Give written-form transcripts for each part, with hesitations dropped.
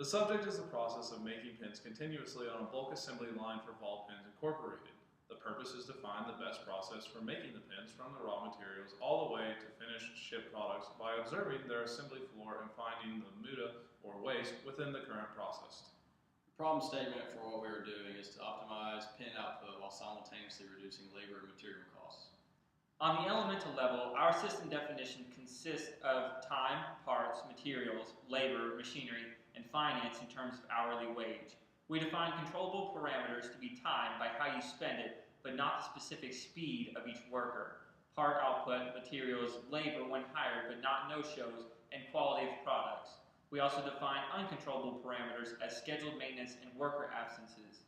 The subject is the process of making pins continuously on a bulk assembly line for Ball Pins Incorporated. The purpose is to find the best process for making the pins from the raw materials all the way to finished shipped products by observing their assembly floor and finding the muda or waste within the current process. The problem statement for what we are doing is to optimize pin output while simultaneously reducing labor and material costs. On the elemental level, our system definition consists of time, parts, materials, labor, machinery, and finance in terms of hourly wage. We define controllable parameters to be timed by how you spend it, but not the specific speed of each worker. Part output, materials, labor when hired, but not no-shows, and quality of products. We also define uncontrollable parameters as scheduled maintenance and worker absences.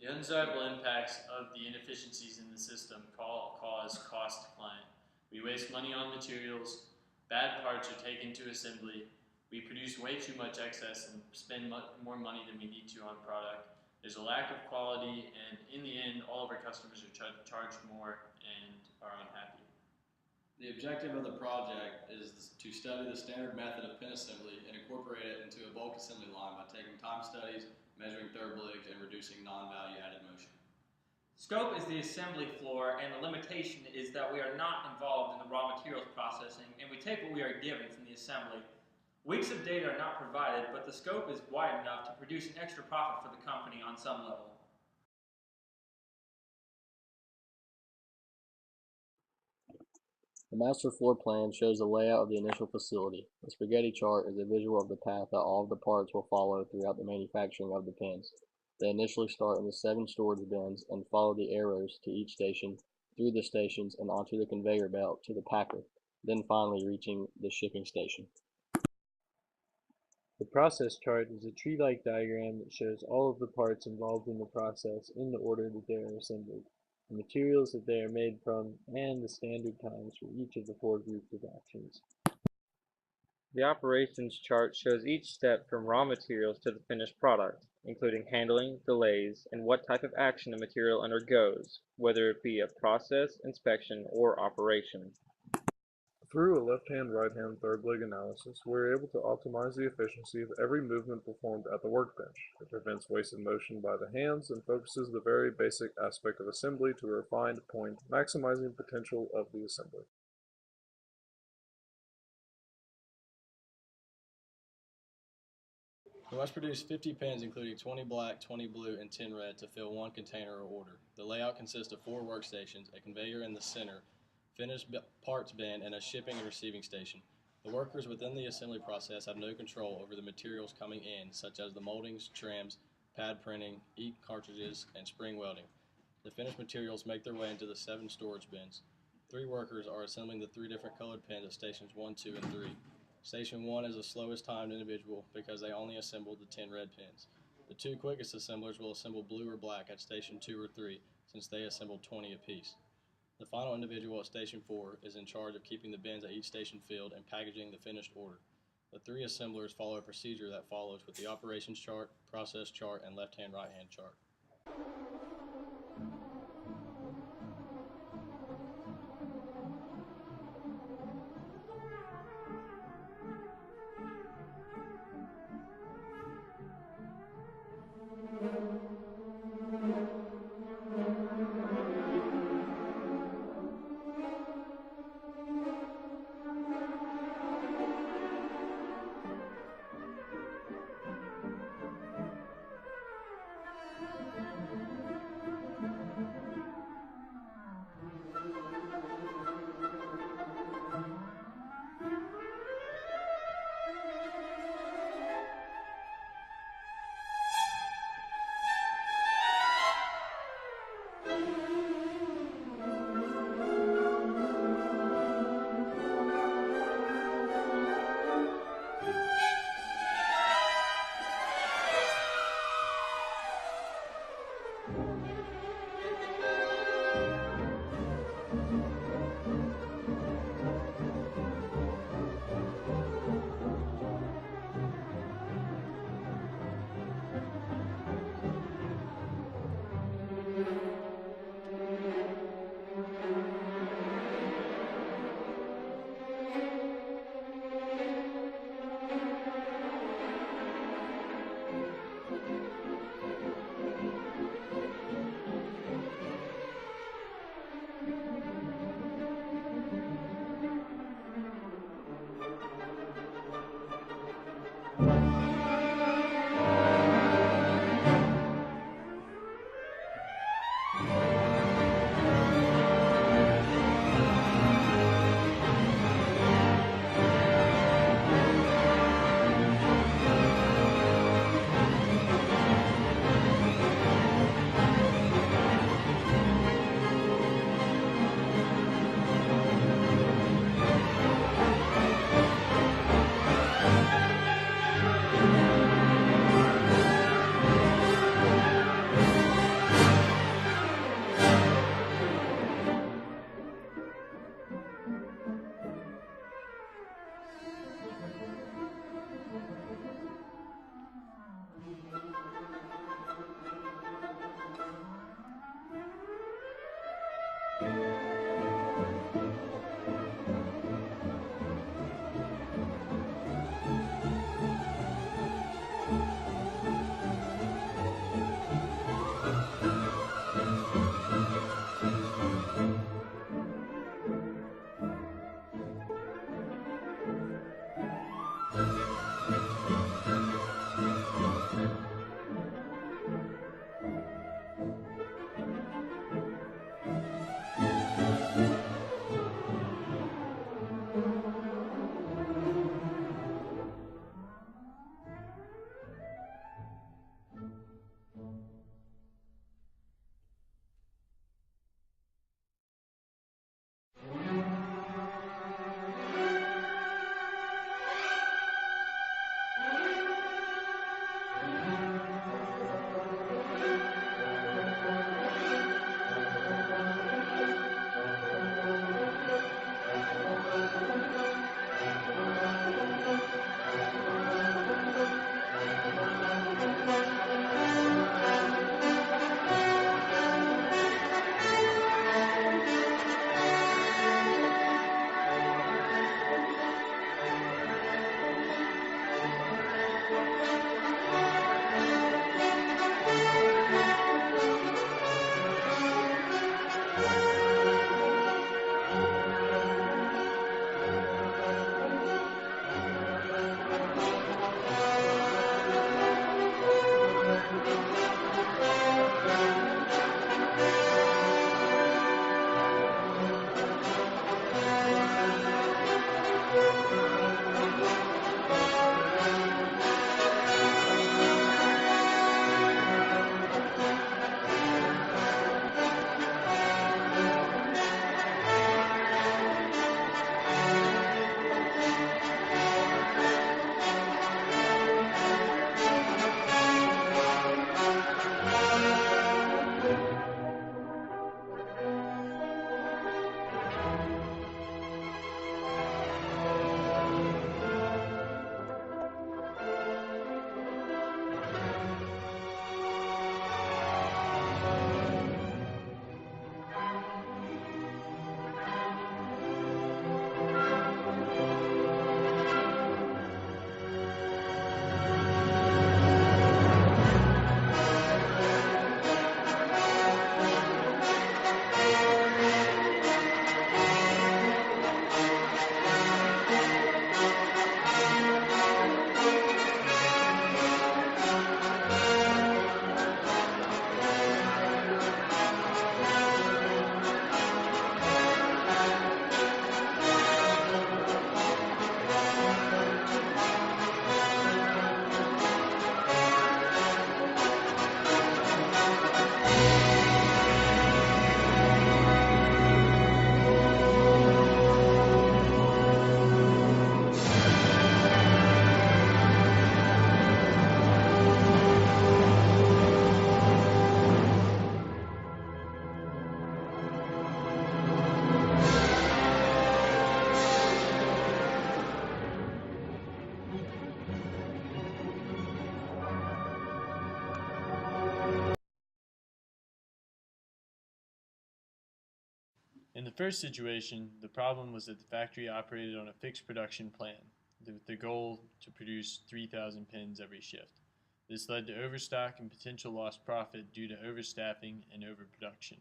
The undesirable impacts of the inefficiencies in the system cause cost decline. We waste money on materials, bad parts are taken to assembly, we produce way too much excess and spend more money than we need to on product. There's a lack of quality, and in the end, all of our customers are charged more and are unhappy. The objective of the project is to study the standard method of pin assembly and incorporate it into a bulk assembly line by taking time studies, measuring thermalics, and reducing non-value added motion. Scope is the assembly floor, and the limitation is that we are not involved in the raw materials processing, and we take what we are given from the assembly. Weeks of data are not provided, but the scope is wide enough to produce an extra profit for the company on some level. The master floor plan shows the layout of the initial facility. The spaghetti chart is a visual of the path that all of the parts will follow throughout the manufacturing of the pins. They initially start in the 7 storage bins and follow the arrows to each station, through the stations, and onto the conveyor belt to the packer, then finally reaching the shipping station. The process chart is a tree-like diagram that shows all of the parts involved in the process in the order that they are assembled, the materials that they are made from, and the standard times for each of the 4 groups of actions. The operations chart shows each step from raw materials to the finished product, including handling, delays, and what type of action the material undergoes, whether it be a process, inspection, or operation. Through a left-hand, right-hand, third leg analysis, we are able to optimize the efficiency of every movement performed at the workbench. It prevents wasted motion by the hands and focuses the very basic aspect of assembly to a refined point, maximizing potential of the assembly. We must produce 50 pins including 20 black, 20 blue, and 10 red to fill 1 container or order. The layout consists of 4 workstations, a conveyor in the center, finished parts bin, and a shipping and receiving station. The workers within the assembly process have no control over the materials coming in, such as the moldings, trims, pad printing, ink cartridges, and spring welding. The finished materials make their way into the 7 storage bins. 3 workers are assembling the 3 different colored pins at stations 1, 2, and 3. Station 1 is the slowest timed individual because they only assembled the 10 red pins. The 2 quickest assemblers will assemble blue or black at station 2 or 3 since they assembled 20 apiece. The final individual at station 4 is in charge of keeping the bins at each station filled and packaging the finished order. The 3 assemblers follow a procedure that follows with the operations chart, process chart, and left-hand, right-hand chart. In the first situation, the problem was that the factory operated on a fixed production plan, with the goal to produce 3,000 pins every shift. This led to overstock and potential lost profit due to overstaffing and overproduction.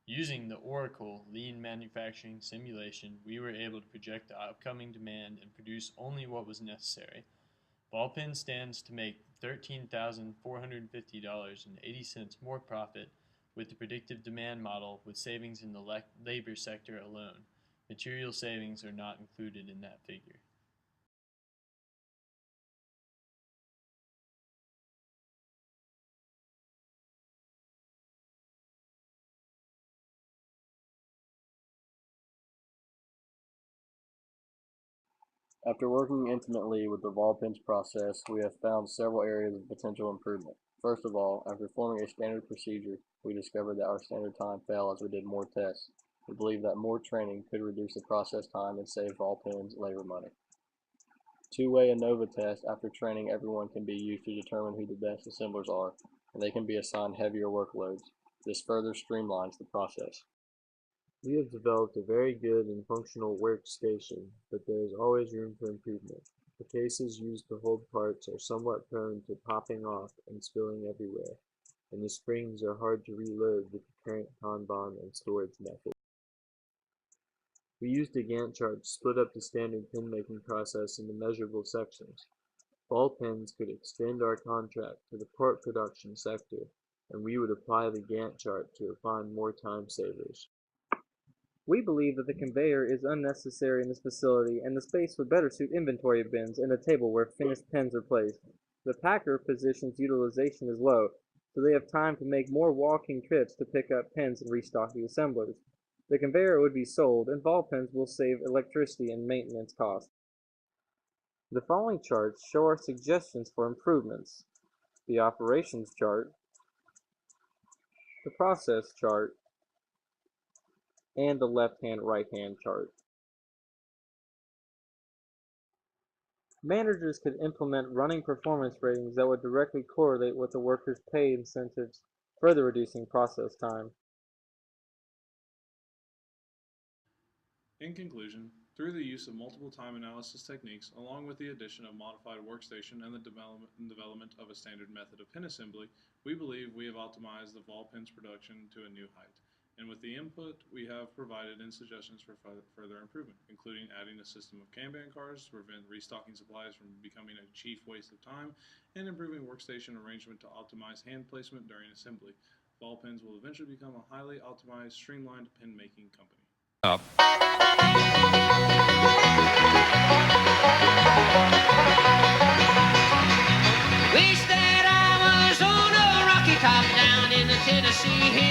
Using the Oracle Lean Manufacturing Simulation, we were able to project the upcoming demand and produce only what was necessary. Ball pen stands to make $13,450.80 more profit with the predictive demand model, with savings in the labor sector alone. Material savings are not included in that figure. After working intimately with the ball pinch process, we have found several areas of potential improvement. First of all, after performing a standard procedure, we discovered that our standard time fell as we did more tests. We believe that more training could reduce the process time and save ball pins labor money. Two-way ANOVA test after training everyone can be used to determine who the best assemblers are, and they can be assigned heavier workloads. This further streamlines the process. We have developed a very good and functional workstation, but there is always room for improvement. The cases used to hold parts are somewhat prone to popping off and spilling everywhere, and the springs are hard to reload with the current Kanban and storage method. We used a Gantt chart to split up the standard pin making process into measurable sections. Ball pens could extend our contract to the part production sector, and we would apply the Gantt chart to find more time savers. We believe that the conveyor is unnecessary in this facility, and the space would better suit inventory bins and a table where finished pens are placed. The packer position's utilization is low, so they have time to make more walking trips to pick up pens and restock the assemblers. The conveyor would be sold, and ball pens will save electricity and maintenance costs. The following charts show our suggestions for improvements: the operations chart, the process chart, and the left-hand right-hand chart. Managers could implement running performance ratings that would directly correlate with the workers' pay incentives, further reducing process time. In conclusion, through the use of multiple time analysis techniques, along with the addition of modified workstation and the development of a standard method of pin assembly, we believe we have optimized the ball pens production to a new height. And with the input we have provided and suggestions for further improvement, including adding a system of Kanban cards to prevent restocking supplies from becoming a chief waste of time, and improving workstation arrangement to optimize hand placement during assembly, ball pens will eventually become a highly optimized, streamlined pin-making company. Wish that I was on a rocky top down in the Tennessee hills.